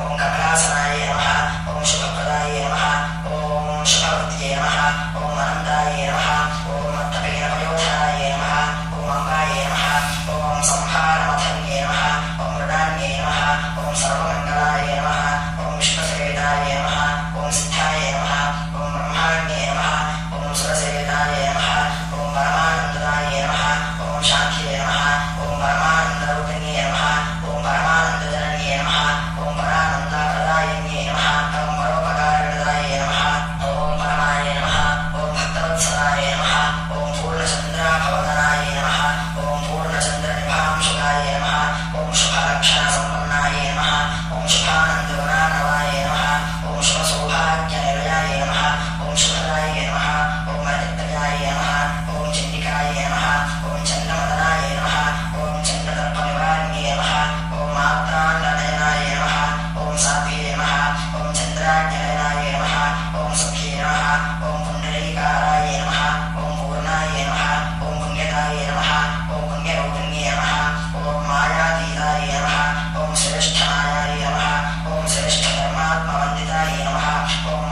ఓం కమలాసనాయ నమః ఓం శుభప్రదాయ నమః ఓం శుభవృత్తియే నమః ఓం అనందాయ నమః ఓం మత్తపీనపయోధనాయ నమః ఓం అంబాయ నమః ఓం సంహారమథన్యే నమః ఓం మృడాన్యే నమః ఓం సర్వమంగళాయ నమః ఓం విష్ణుసేవితాయ నమః ఓం సిద్ధాయ నమః ఓం బ్రహ్మాణ్యే నమః ఓం సురసేవితాయ నమః ఓం పరమానందాయ నమః ఓం శాంత్యే నమః ఓం పరమానందరూపిణ్యే నమః ఓం పరమానందజనన్యే నమః ఓం పరానందప్రదాయిన్యే నమః ఓం పరోపకారప్రదాయ నమః ఓం పరమాయ నమః ఓం భక్తవత్సలాయ నమః ఓం పూర్ణచంద్రాభవదనాయ నమః ఓం పూర్ణచంద్రనిభాంశుకాయ నమః ఓం శుభలక్షణసంపన్నాయ నమః ఓం శుభానందగుణార్ణవాయ నమః ఓం శుభసౌభాగ్యనిలయాయ నమః ఓం శుభదాయ నమః ఓం అతిప్రయాయ నమః ఓం చండికాయ నమః ఓం చంద్రమదనాయ నమః ఓం చంద్రదర్పనివారిణ్యే నమః ఓం మాత్రాన్ననయనాయ నమః ఓం సాధ్వే నమః ఓం చంద్రాజ్ఞనయనాయ నమః ఓం సుఖే నమః ఓం పుండరీకారాయ నమః ఓం పూర్ణాయ నమః ఓం పుణ్యదాయ నమః ఓం పుణ్యరూపిణ్యే నమః ఓం మాయాతీతాయ నమః ఓం శ్రేష్ఠనాయాయ నమః ఓం శ్రేష్ఠధర్మాత్మవందితాయ నమః ఓం